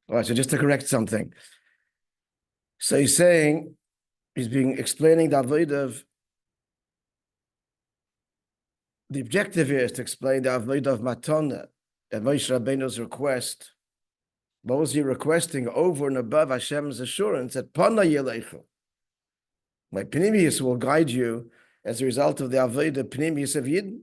All right, so just to correct something. So he's saying, explaining the avodah of, the objective here is to explain the avodah of matana, at Moishe Rabbeinu's request. What was he requesting over and above Hashem's assurance that Pana Yelechu? My Pnimius will guide you as a result of the avodah Pnimius of Yidden.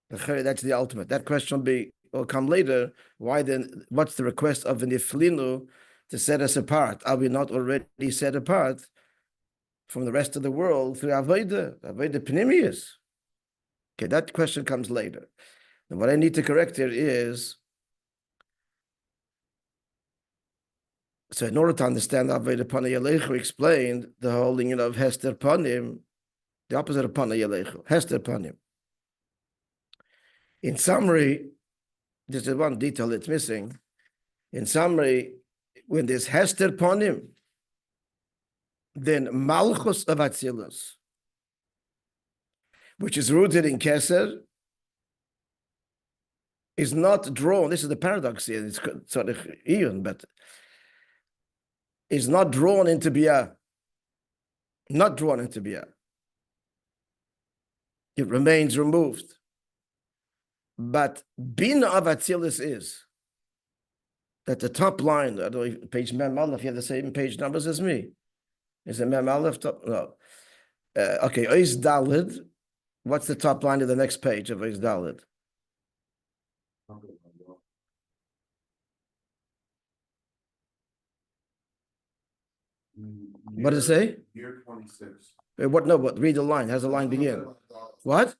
That's the ultimate. That question will come later. Why then? What's the request of the Niflinu to set us apart? Are we not already set apart from the rest of the world through avodah Pnimius? Okay, that question comes later. And what I need to correct here is, so in order to understand avodah Pana Yelechu, we explained the whole union of Hester Panim, the opposite of Pana Yelechu, Hester Panim. In summary, this is one detail that's missing. In summary, when there's Hester Panim, then Malchus of Atzilus, which is rooted in Keser, is not drawn. This is the paradox here. It's sort of Iyun, but is not drawn into Biyah. Not drawn into Biyah. It remains removed. But Bina of Atzilus is that the top line, I don't know if page Mem Aleph, you have the same page numbers as me. Is it Mem Aleph? No. Okay, Ois Dalid. What's the top line of the next page of Ois Dalid? What does it say? Year 26. What? No, what? Read the line. How's the line begin? What?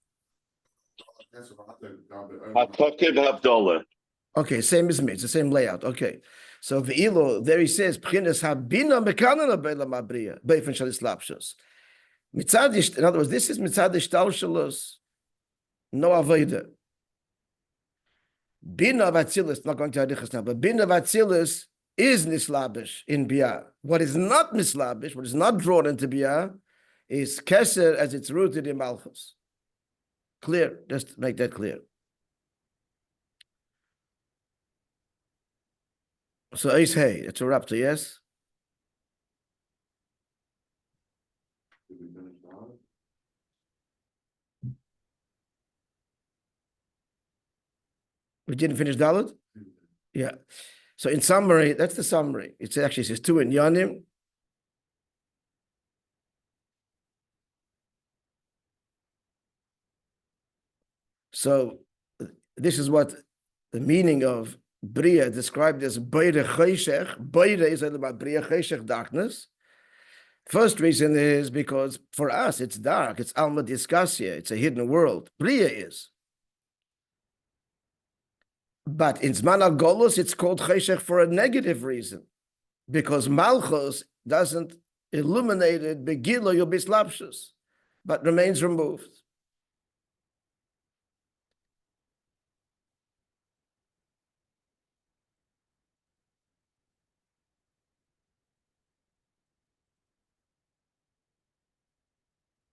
h'tchk Havdalah. Okay, same as me. It's the same layout. Okay. So Ve'ilo, there he says, P'chinas habina mekanan abelam abriya, beifen shal islapshus. Mitzad, in other words, this is mitzad ishtalshalos, no avodah. Bina of Atzilus, not going to Adichas now, but Bina of Atzilus is nislabish in Biyah. What is not mislabish, what is not drawn into Biyah, is Keser as it's rooted in Malchus. Clear, just to make that clear. So Eis Hey, it's a raptor, yes? We didn't finish Dalet? Yeah. So in summary, that's the summary. It actually says two in Yanim. So this is what the meaning of Bria described as Beire Cheshech. Beire is about Bria Cheshech, darkness. First reason is because for us it's dark. It's Alma Discassia. It's a hidden world. Bria is. But in Zman Golus, it's called Cheshech for a negative reason, because Malchus doesn't illuminate it, Begilo Yobislapshus, but remains removed.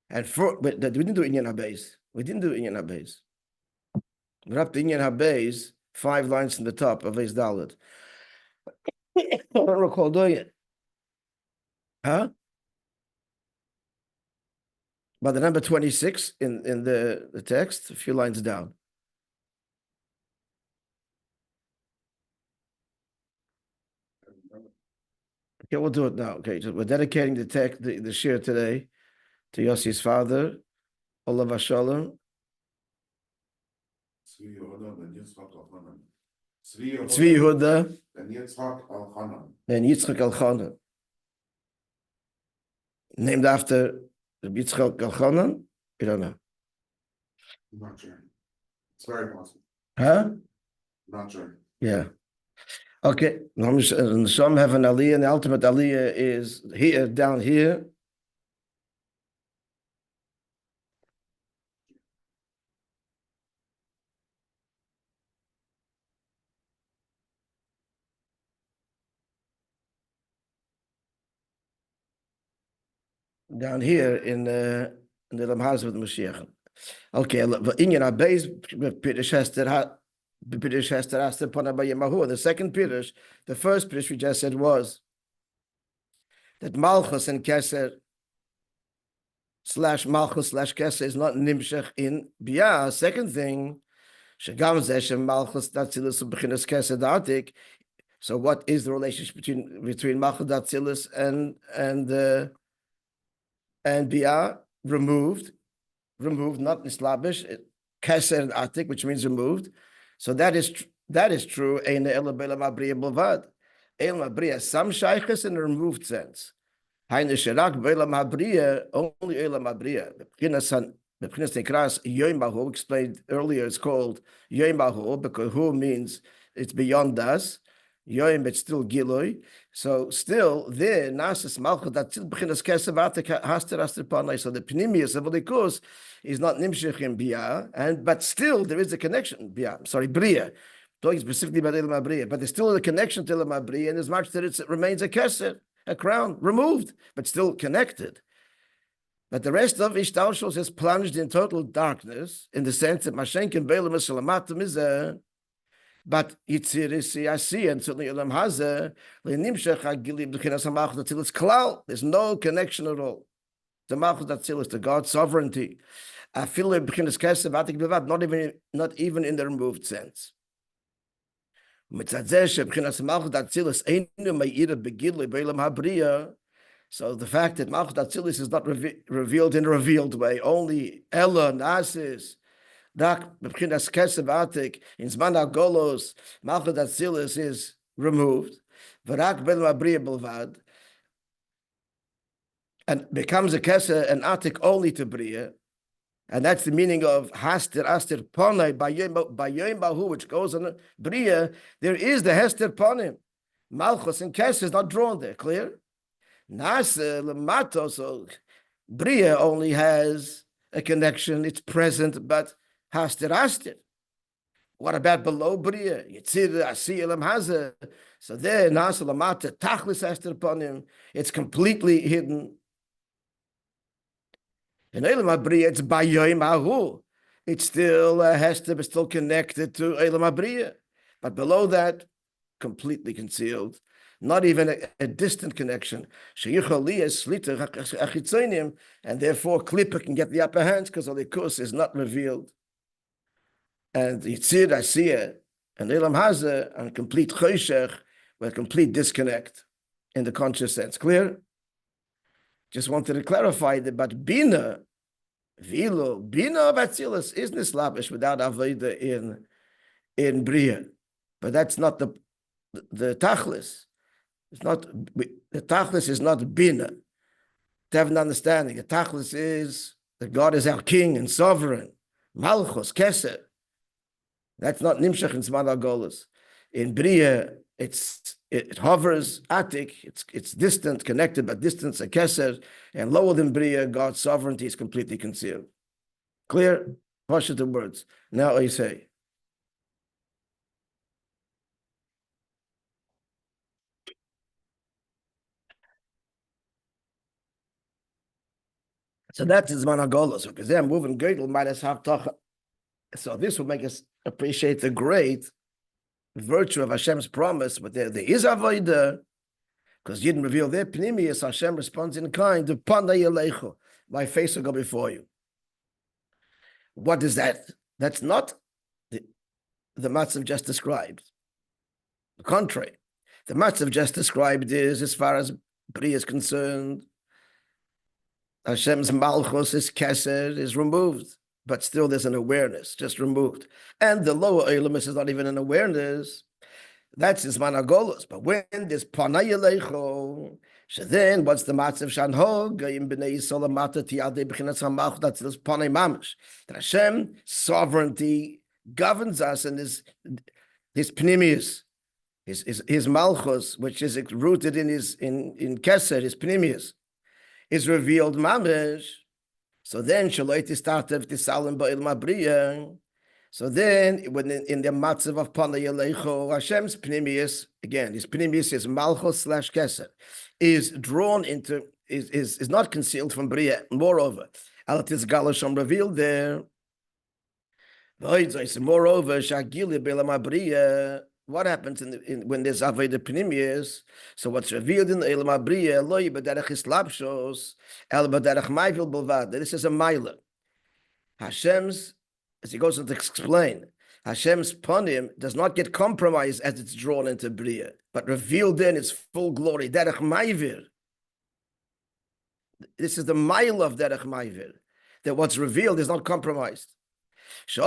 And but we didn't do Inyan HaBeis. We didn't do Inyan HaBeis. We have the Inyan HaBeis, 5 lines from the top of Eis Dalet. I don't recall doing it. Huh? By the number 26 in the text, a few lines down. Okay, we'll do it now. Okay, so we're dedicating the text, the shir today to Yossi's father, Olav Hashalom. Tzvi Yehuda and Yitzchak Elchanan. Named after Yitzchak Elchanan? You don't know. I'm not sure. It's very possible. Huh? Not sure. Yeah. Okay. And some have an aliyah, and the ultimate aliyah is here, down here. Down here in the Lamhaz with Mashiach. Okay, Inyan HaBeis, Pirish Hester Pirush Hester Aster Pana Bayemahu. The second Pirush, the first Pirush we just said was that Malchus and Keser / Malchus / Keser is not Nimshech in Bia. Second thing, Shagam Zeshem Malchus Datzilus Bechinas Keser Datik. So what is the relationship between Malchus Datzilus and Bia? Removed, not Nislabish, Keser and Atik, which means removed. So that is true. Ein ela b'elam habriya b'lvad. Elam habriya, some shaychus in a removed sense. Hainu sherak b'elam habriya, only elam habriya. B'chinas nekras yoim bahu, explained earlier, it's called yoim bahu because hu means it's beyond us. Yoim, it's still giloi. So still there, nasas malchut datzil b'chinas keser v'atik haster panai. So the pnimius of Elikus is not nimshich in bia, but still there is a connection. Bria. Talking specifically about Elam Bria, but there's still a connection to Elam Bria, and as much that it remains a keser, a crown, removed, but still connected. But the rest of Ishtalshos is plunged in total darkness, in the sense that Mashenkin Beilam Salamatim is there. But Yitzirisi Asi and certainly Elam Hazeh, Lenimshech Hagilib B'chinas HaMalchus Datzilus Klal. There's no connection at all. The Malchus Datzilus, the God's sovereignty. Afilu B'chinas Keser V'atik B'lvad, not even in the removed sense. Mitzadzeh Sheb'chinas HaMalchus Datzilus Einu Me'ira B'gilui B'Elam HaBriya. So the fact that Malchus Datzilus is not revealed in a revealed way, only Ella Nasis. Dak b'chinas keser v'atik in zman hagolos Malchus Datzilus is removed, v'rak b'elam habriya b'lvad, and becomes a keser and atik only to bria, and that's the meaning of haster aster ponai by yom bahu, which goes on bria. There is the hester ponim, Malchus and keser is not drawn there. Clear? Nasa lemato, so bria only has a connection; it's present, but Haster. What about below Bria? Yitzir Asi Elam Hazeh. So there, Nasa Lamata, Tachlis Haster upon him. It's completely hidden. In Elam Bria, it's Bayoim Ahu. It's still Hester, but still connected to Elam Bria. But below that, completely concealed. Not even a distant connection. And therefore, Klippa can get the upper hand because Elikus is not revealed. And Yitzir Asiya and Elam Hazeh and complete Choshech with complete disconnect in the conscious sense. Clear? Just wanted to clarify that, but Bina, Vilo, Bina of Atzilus is Nislabish without Avodah in Bria. But that's not the Tachlis. It's not, the Tachlis is not Bina. To have an understanding, the Tachlis is that God is our King and Sovereign. Malchus, Keser. That's not Nimshach in Zman HaGolus. In Bria, it hovers, Atik, it's distant, connected, but distance, a Keser, and lower than Bria, God's sovereignty is completely concealed. Clear? Push the words. Now I say. So that is Zman HaGolus, because they're moving Geitel minus Haftacha. So this will make us appreciate the great virtue of Hashem's promise, but there is avodah, because you didn't reveal their pnimius. Hashem responds in kind to Panay Yelechu, my face will go before you. What is that? That's not the matzav just described. The contrary, the matzav just described is, as far as Bria is concerned, Hashem's malchus, his keser, is removed. But still there's an awareness, just removed. And the lower Eilumis is not even an awareness. That's his managolos. But when there's Panay Yelecho, so then what's the matzav shanhog? Im b'nei Yisrael mata tiyadei b'chinas hamach, that's this Panay mamish. That Hashem sovereignty governs us, and his pnimius, his malchus, which is rooted in Keser, his pnimius, is revealed mamish. So then, Shaloiti started Tisalim Ba'il Mabriya. So then, when in the matzav of Panay Yelecho, Hashem's pnimius, again, his pnimius is Malchus / Keser, is drawn into, is not concealed from Bria. Moreover, Alatis Galasham revealed there. Moreover, what happens when there's Avodah Pnimius? So what's revealed in the Elam Abriya, Loi b'derech Islapshos, El b'derech Ma'ivil B'lvad. This is a Maila. Hashem's, as he goes on to explain, Hashem's Panim does not get compromised as it's drawn into Bria, but revealed in its full glory. Derech Ma'ivir. This is the Maila of Derech Ma'ivir, that what's revealed is not compromised. That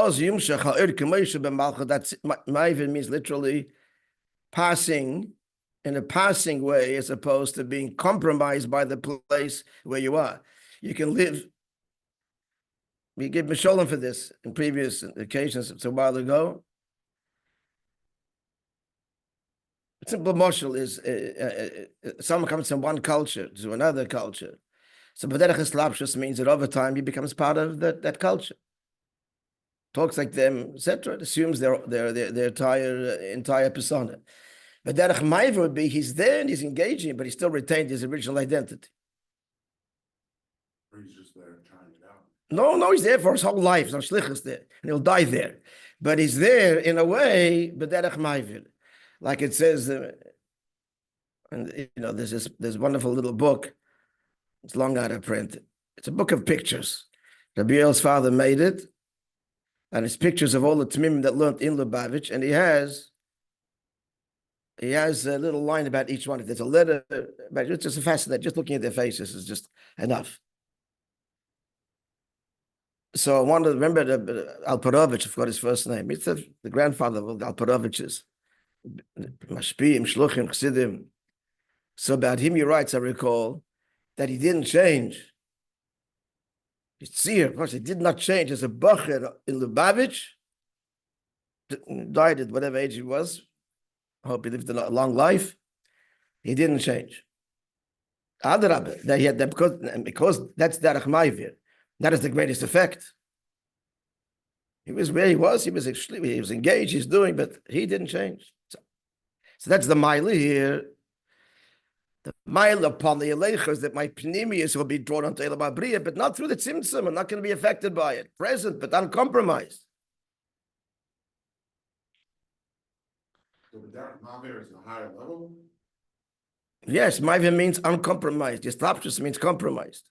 Ma'ivir means literally passing in a passing way as opposed to being compromised by the place where you are. You can live. We gave Misholim for this in previous occasions. It's a while ago. A simple moshel is someone comes from one culture to another culture. So b'derech Islapshus means that over time he becomes part of that culture. Talks like them, etc. Assumes their entire persona. But derech Ma'ivir would be he's there and he's engaging, but he still retained his original identity. Or he's just there trying it out. No, he's there for his whole life. He's on shlichus there, and he'll die there. But he's there in a way, but derech Ma'ivir, like it says. And there's this wonderful little book. It's long out of print. It's a book of pictures. Rabbi's father made it. And it's pictures of all the Tamim that learned in Lubavitch, and he has a little line about each one. If there's a letter, but it's just fascinating. Just looking at their faces is just enough. So I want to remember Alperovich, I forgot his first name. It's the grandfather of the Alperoviches. Mashpiim, Shluchim, Chassidim. So about him, he writes, I recall, that he didn't change. Of course, he did not change as a bacher in Lubavitch. Died at whatever age he was. I hope he lived a long life. He didn't change. Adrabah, that he had that because that's derech Ma'ivir. That is the greatest effect. He was where he was. He was engaged. He's doing, but he didn't change. So that's the Maila here. The Maila upon the Elechos that my Pnimius will be drawn onto Elam Abriya, but not through the Tzimtzum. I'm not going to be affected by it. Present, but uncompromised. So the derech Ma'ivir is a higher level. Yes, Ma'ivir means uncompromised. Islapshus means compromised.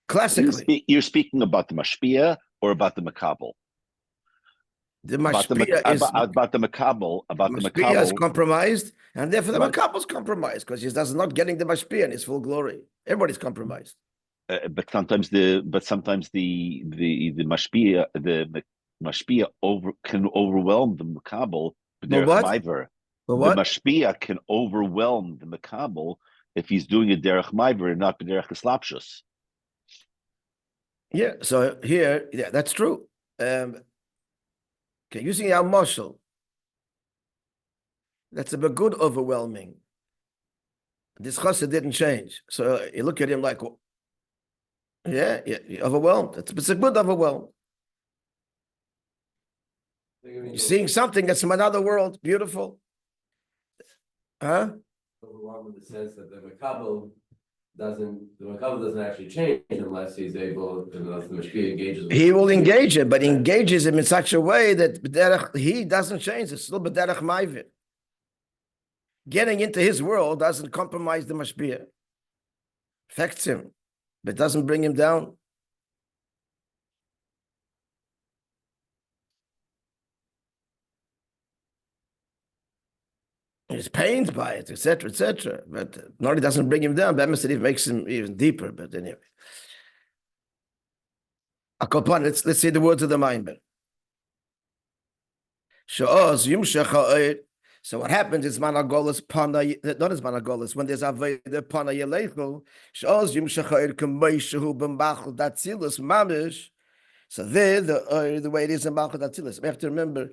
Classically. You're speaking about the Mashpia or about the Makabel? The Mashpia about the Makabel. About the Mashpia is Makabel. Compromised, and therefore the Right. Makabel is compromised because he's not getting the Mashpia in his full glory. Everybody's compromised. But sometimes the Mashpia can overwhelm the Makabel. The what? The what? Mashpia can overwhelm the Makabel if he's doing a derech Ma'ivir and not derech Islapshus. Yeah, so here, yeah, that's true. Okay, using our moshel, that's a good overwhelming. This chassid didn't change. So you look at him like, yeah, you're overwhelmed. It's a good overwhelm. You're seeing something that's from another world, beautiful. Huh? Overwhelmed in the sense that the Makabel doesn't actually change unless he's able, unless the Mashpia engages with He will engage him, but he engages him in such a way that he doesn't change. It's still b'derech Ma'ivir. Getting into his world doesn't compromise the Mashpia. Affects him, but doesn't bring him down. He's pained by it, etc., but not it doesn't bring him down. It makes him even deeper. But anyway, let's see the words of the Maamor. So what happens is managolas pana, not as managolas, when there's avodah pana yelechu, sh'oz yimshachayir k'meishahu b'machal datzilus mamish. So there, the way it is in machal datzilus, we have to remember,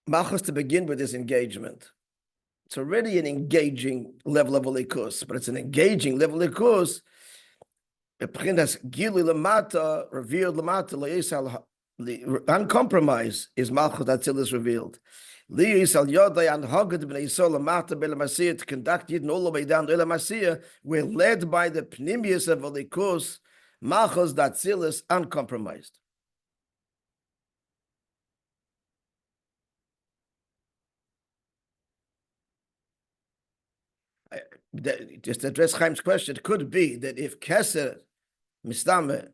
machal to begin with is engagement. It's already an engaging level of alikus, but it's an engaging level of alikus. Revealed lamata, uncompromised is malchut atzilus revealed. To conduct Yidden all the way down to Elam Asiyah, we're led by the pnimius of alikus, malchus atzilus uncompromised. just to address Chaim's question, it could be that if Kesed Mistame,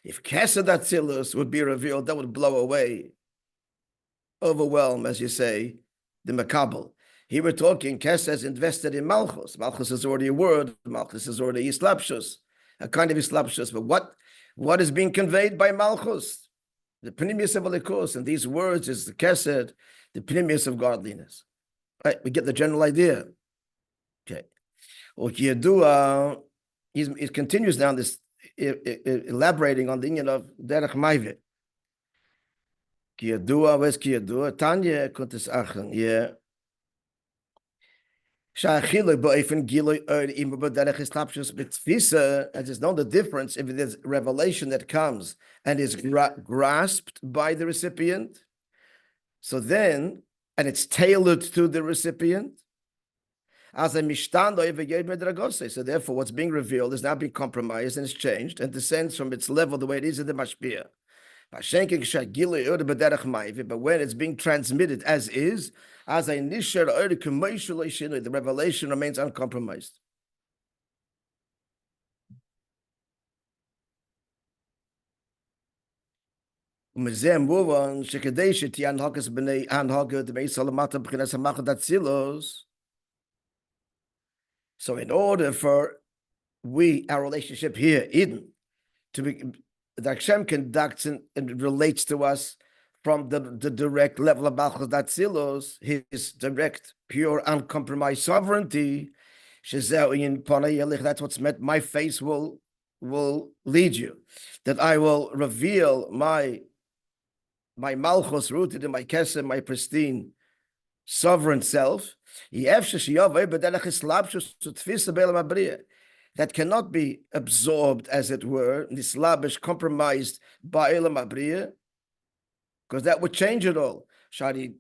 if Kesed Atzilus would be revealed, that would blow away, overwhelm, as you say, the Makabel. Here we're talking, Kesed is invested in Malchus. Malchus is already a word. Malchus is already Islapshus, a kind of Islapshus. But what is being conveyed by Malchus? The Pnimius of Elikos, and these words is the Kesed, the Pnimius of godliness. Right, we get the general idea. Okay. He continues down this, elaborating on the union of Derech Maive. Kiyadua, where's Kiyadua? Tanya Kuntis Achen, yeah. And there's no the difference if there's revelation that comes and is grasped by the recipient. So then, and it's tailored to the recipient. So therefore, what's being revealed is now being compromised and it's changed and descends from its level the way it is in the mashpia. But when it's being transmitted as is, the revelation remains uncompromised. So in order for our relationship here, Eden, to be, that Hashem conducts and relates to us from the direct level of Malchus Datzilos, his direct, pure, uncompromised sovereignty, that's what's meant, my face will lead you, that I will reveal my Malchus rooted in my Kesem, my pristine, sovereign self, that cannot be absorbed, as it were, nislabish, compromised by Elam Abriya, because that would change it all. If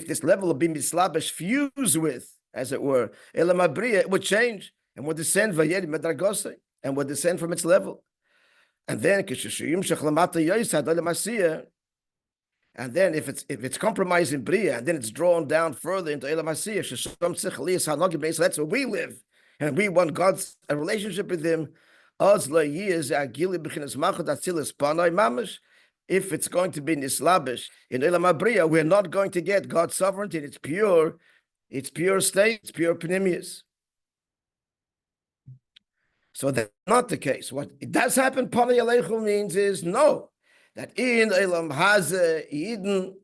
this level of being mislabish fused with, as it were, Elam Abriya, it would change and would descend and would descend from its level. And then and then if it's compromised in Bria, and then it's drawn down further into Elam Asiyah, that's where we live, and we want God's a relationship with Him. If it's going to be nislabish in Elam Abriya, we're not going to get God's sovereignty in its pure state, it's pure pnimius. So that's not the case. What it does happen, Panay Alechu means is no. That in Elam Hazeh, Eden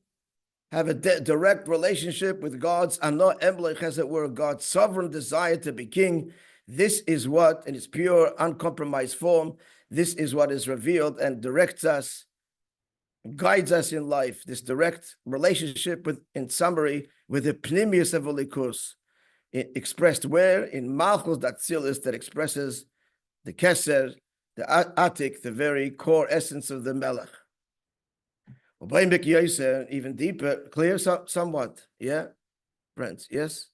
have a direct relationship with God's Ano Emlech, as it were, God's sovereign desire to be king. This is what, in its pure, uncompromised form, this is what is revealed and directs us, guides us in life. This direct relationship with, in summary, with the Pnimius of Elikus, expressed where? In Malchus Datzilis, that expresses the Keser, the Atik, the very core essence of the Melech. Even deeper, clear somewhat, yeah? Friends, yes?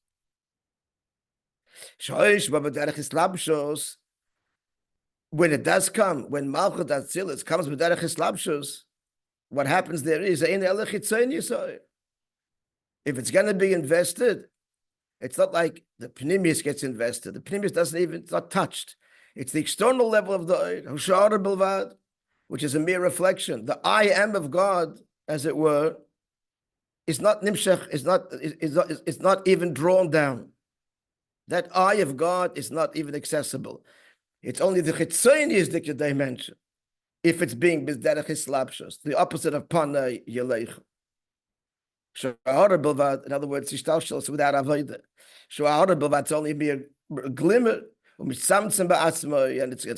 When it does come, when Malchus Datzilis comes with Derech Hislabshus, what happens there is, if it's going to be invested, it's not like the Pnimius gets invested. The Pnimius doesn't even, it's not touched. It's the external level of the Hushar Bilvad, which is a mere reflection. The I am of God, as it were, is not nimshach, is not even drawn down. That I of God is not even accessible. It's only the chitzoniistic dimension, if it's being bizderech hislapshus, the opposite of pana yeleich. Shahara bilvad, in other words, ishtalshus without avodah. Shahara bilvad, it's only be a glimmer. And it's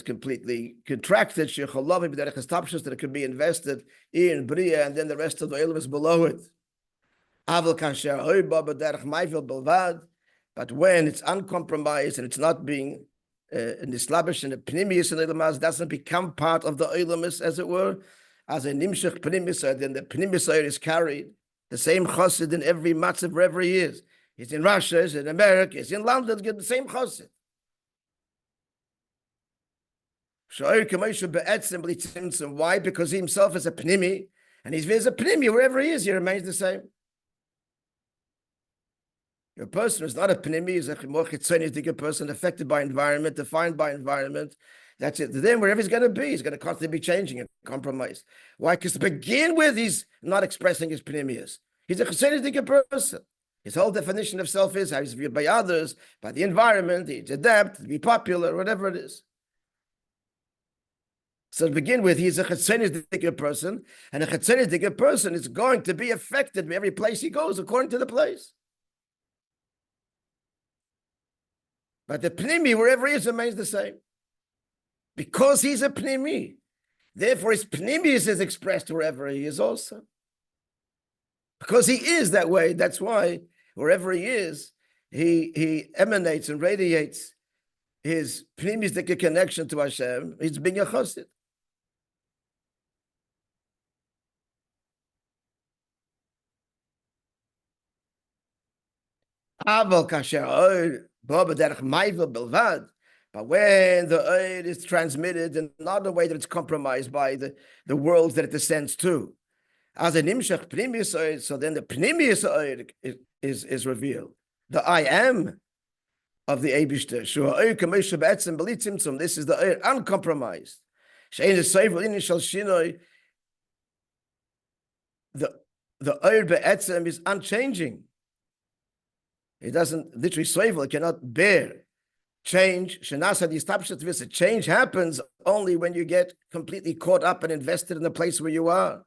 completely contracted, that it could be invested in Bria, and then the rest of the Elam is below it. But when it's uncompromised and it's not being nislabish and the pnimius and Elamaz doesn't become part of the Elamis, as it were, as a nimshach pnimius, then the pnimius is carried. The same chassid in every matzav wherever he is. He's in Russia, he's in America, he's in London, get the same chassid. Why? Because he himself is a pnimi, and he's a pnimi wherever he is, he remains the same. A person who's not a pnimi is a more chitzonitic person affected by environment, defined by environment. That's it. Then wherever he's going to be, he's going to constantly be changing and compromised. Why? Because to begin with, he's not expressing his pnimius. He's a chitzonitic person. His whole definition of self is how he's viewed by others, by the environment, he's adapt, to be popular, whatever it is. So to begin with, he's a chetzonitic person, and a chetzonitic person is going to be affected by every place he goes according to the place. But the pnimi, wherever he is, remains the same. Because he's a pnimi. Therefore, his pnimius is expressed wherever he is also. Because he is that way, that's why wherever he is, he emanates and radiates his pnimius connection to Hashem. He's being a chassid. But when the oil is transmitted in another way that it's compromised by the worlds that it descends to, as an imshach pnimius oil, so then the pnimius oil is revealed. The I am of the Eibishter. This is the oil uncompromised. The oil be'etzem is unchanging. It doesn't literally swivel, it cannot bear change. Change happens only when you get completely caught up and invested in the place where you are.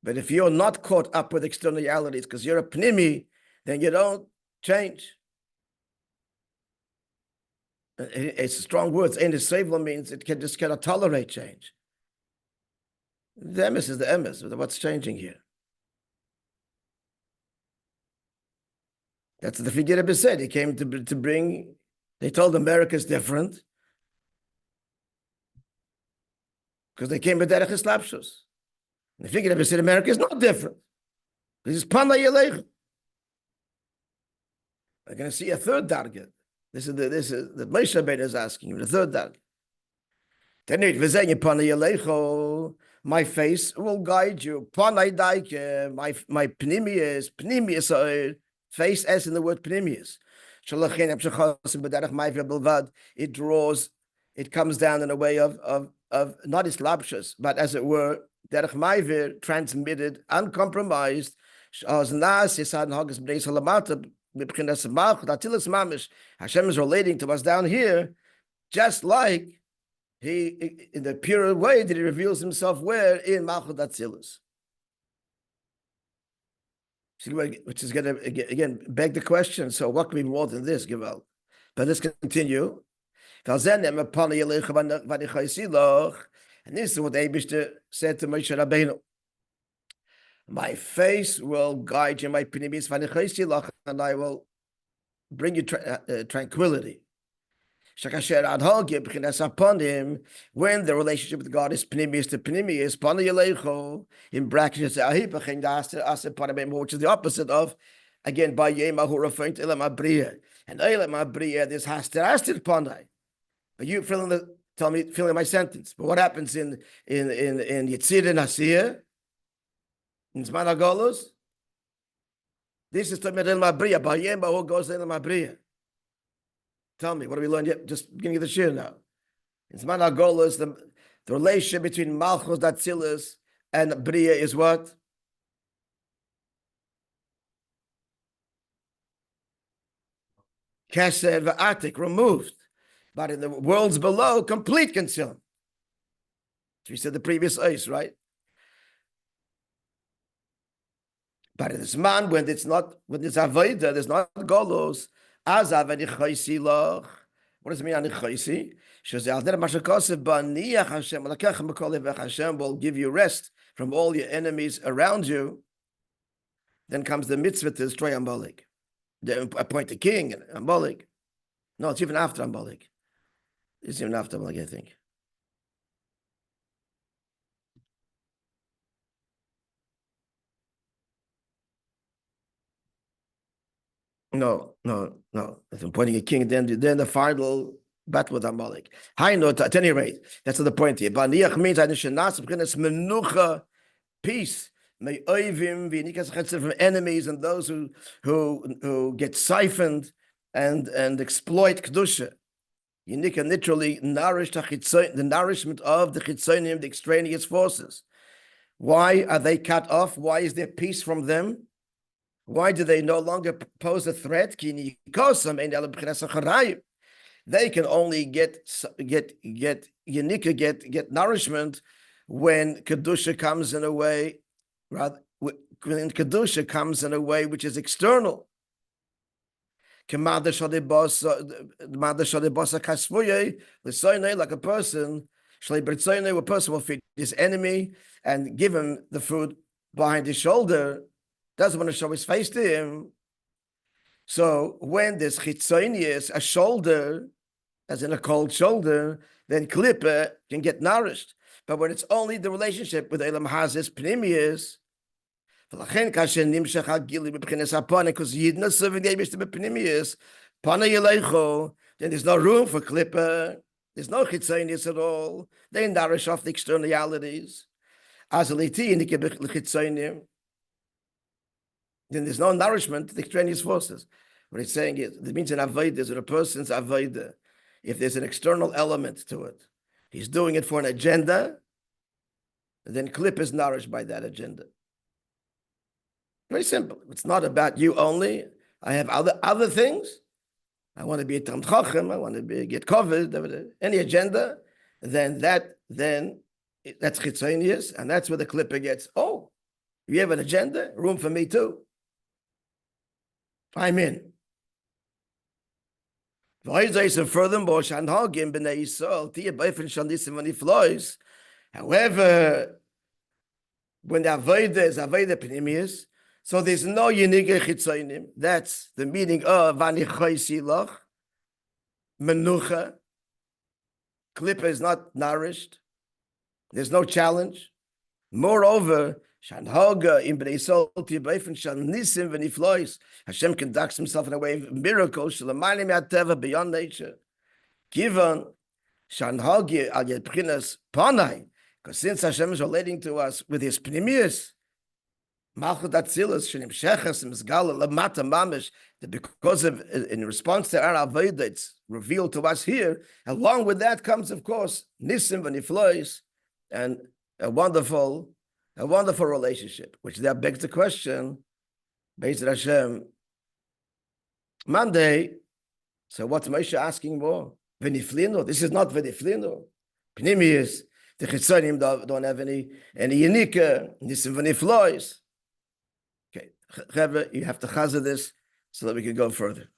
But if you're not caught up with externalities because you're a pnimi, then you don't change. It's strong words. And the means it just cannot tolerate change. The emes is the emes. What's changing here? That's what the figure Rabbi said. He came to bring, they told America's different because they came with derech eslapshus. The figure Rabbi said America is not different. This is pana yelech. We're going to see a third target. This is the Moishe Rabbeinu is asking him, the third target. My face will guide you. My pnimius, face as in the word pnimius. It draws, it comes down in a way of not islapshus, but as it were, derech ma'ivir, transmitted, uncompromised. Hashem is relating to us down here, just like he, in the pure way that he reveals himself where? In Malchut Atzilus. Which is going to, again, beg the question, so what can be more than this, Gewalt? But let's continue. And this is what Eibishter said to Moshe Rabbeinu. My face will guide you, my pnimis, and I will bring you tranquility. Upon him, when the relationship with God is pnimius to pnimius, in brackets, which is the opposite of, again, by Yemahu referring to Elam Abriya. And Elam Abriya, this hastir panai. But you filling my sentence. But what happens in Yitzir and Asir? In Zman HaGolus? This is talking about Elam Abriya. By Yemahu goes to Elam Abriya. Tell me, what do we learn yet? Just beginning of the shir now. In Zman HaGolus, the relationship between Malchus Datzilus and Bria is what? Kesed v'atik, removed. But in the worlds below, complete concealment. We said the previous ice, right? But in this man, when it's avodah, there's not Golos. What does it mean? Hashem will give you rest from all your enemies around you. Then comes the mitzvah to destroy Amalek. They appoint a king and Amalek. No, it's even after Amalek. It's even after Amalek, I think. No. If I'm appointing a king, then the final battle with Amalek. High note, at any rate, that's the point here. Baniach means menucha, peace. from enemies and those who get siphoned and exploit kedusha. Yinika literally nourished the nourishment of the chitzonim, the extraneous forces. Why are they cut off? Why is there peace from them? Why do they no longer pose a threat? They can only get nourishment when kedusha comes in a way, when kedusha comes in a way which is external. Like a person, a person will feed his enemy and give him the food behind his shoulder, doesn't want to show his face to him. So when there's chitzonius, a shoulder, as in a cold shoulder, then klipa can get nourished. But when it's only the relationship with Elam Hazis Pnimius, because Yidna serving the Eibush to be Pnimius, Pana Yelecho, then there's no room for klipa, there's no chitzonius at all. They nourish off the externalities. Azaliti in the chitzonim. Then there's no nourishment to the extraneous forces. What he's saying is, it means an avodah is a person's avodah. If there's an external element to it, he's doing it for an agenda, then klip is nourished by that agenda. Very simple. It's not about you only. I have other things. I want to be a Talmid Chacham. I want to get covered. Any agenda, then that's chitzonius, and that's where the klipper gets. Oh, you have an agenda? Room for me too. I'm in. Furthermore, however, when the avodah is avodah pnimius, so there's no yinige chitzonim. That's the meaning of vanichoy silach, menucha. Klippa is not nourished. There's no challenge. Moreover, Hashem conducts himself in a way of miracles beyond nature. Given because since Hashem is relating to us with his pnimius, because of in response to our avodah, it's revealed to us here. Along with that comes, of course, nisim v'niflois, and a wonderful relationship, which there begs the question, based on Hashem, Monday, so what's Moishe asking for? V'niflino? This is not v'niflino. Pnimius, the chitzonim don't have any yenika, nisim v'niflois. Okay, Rebbe, you have to chazer this so that we can go further.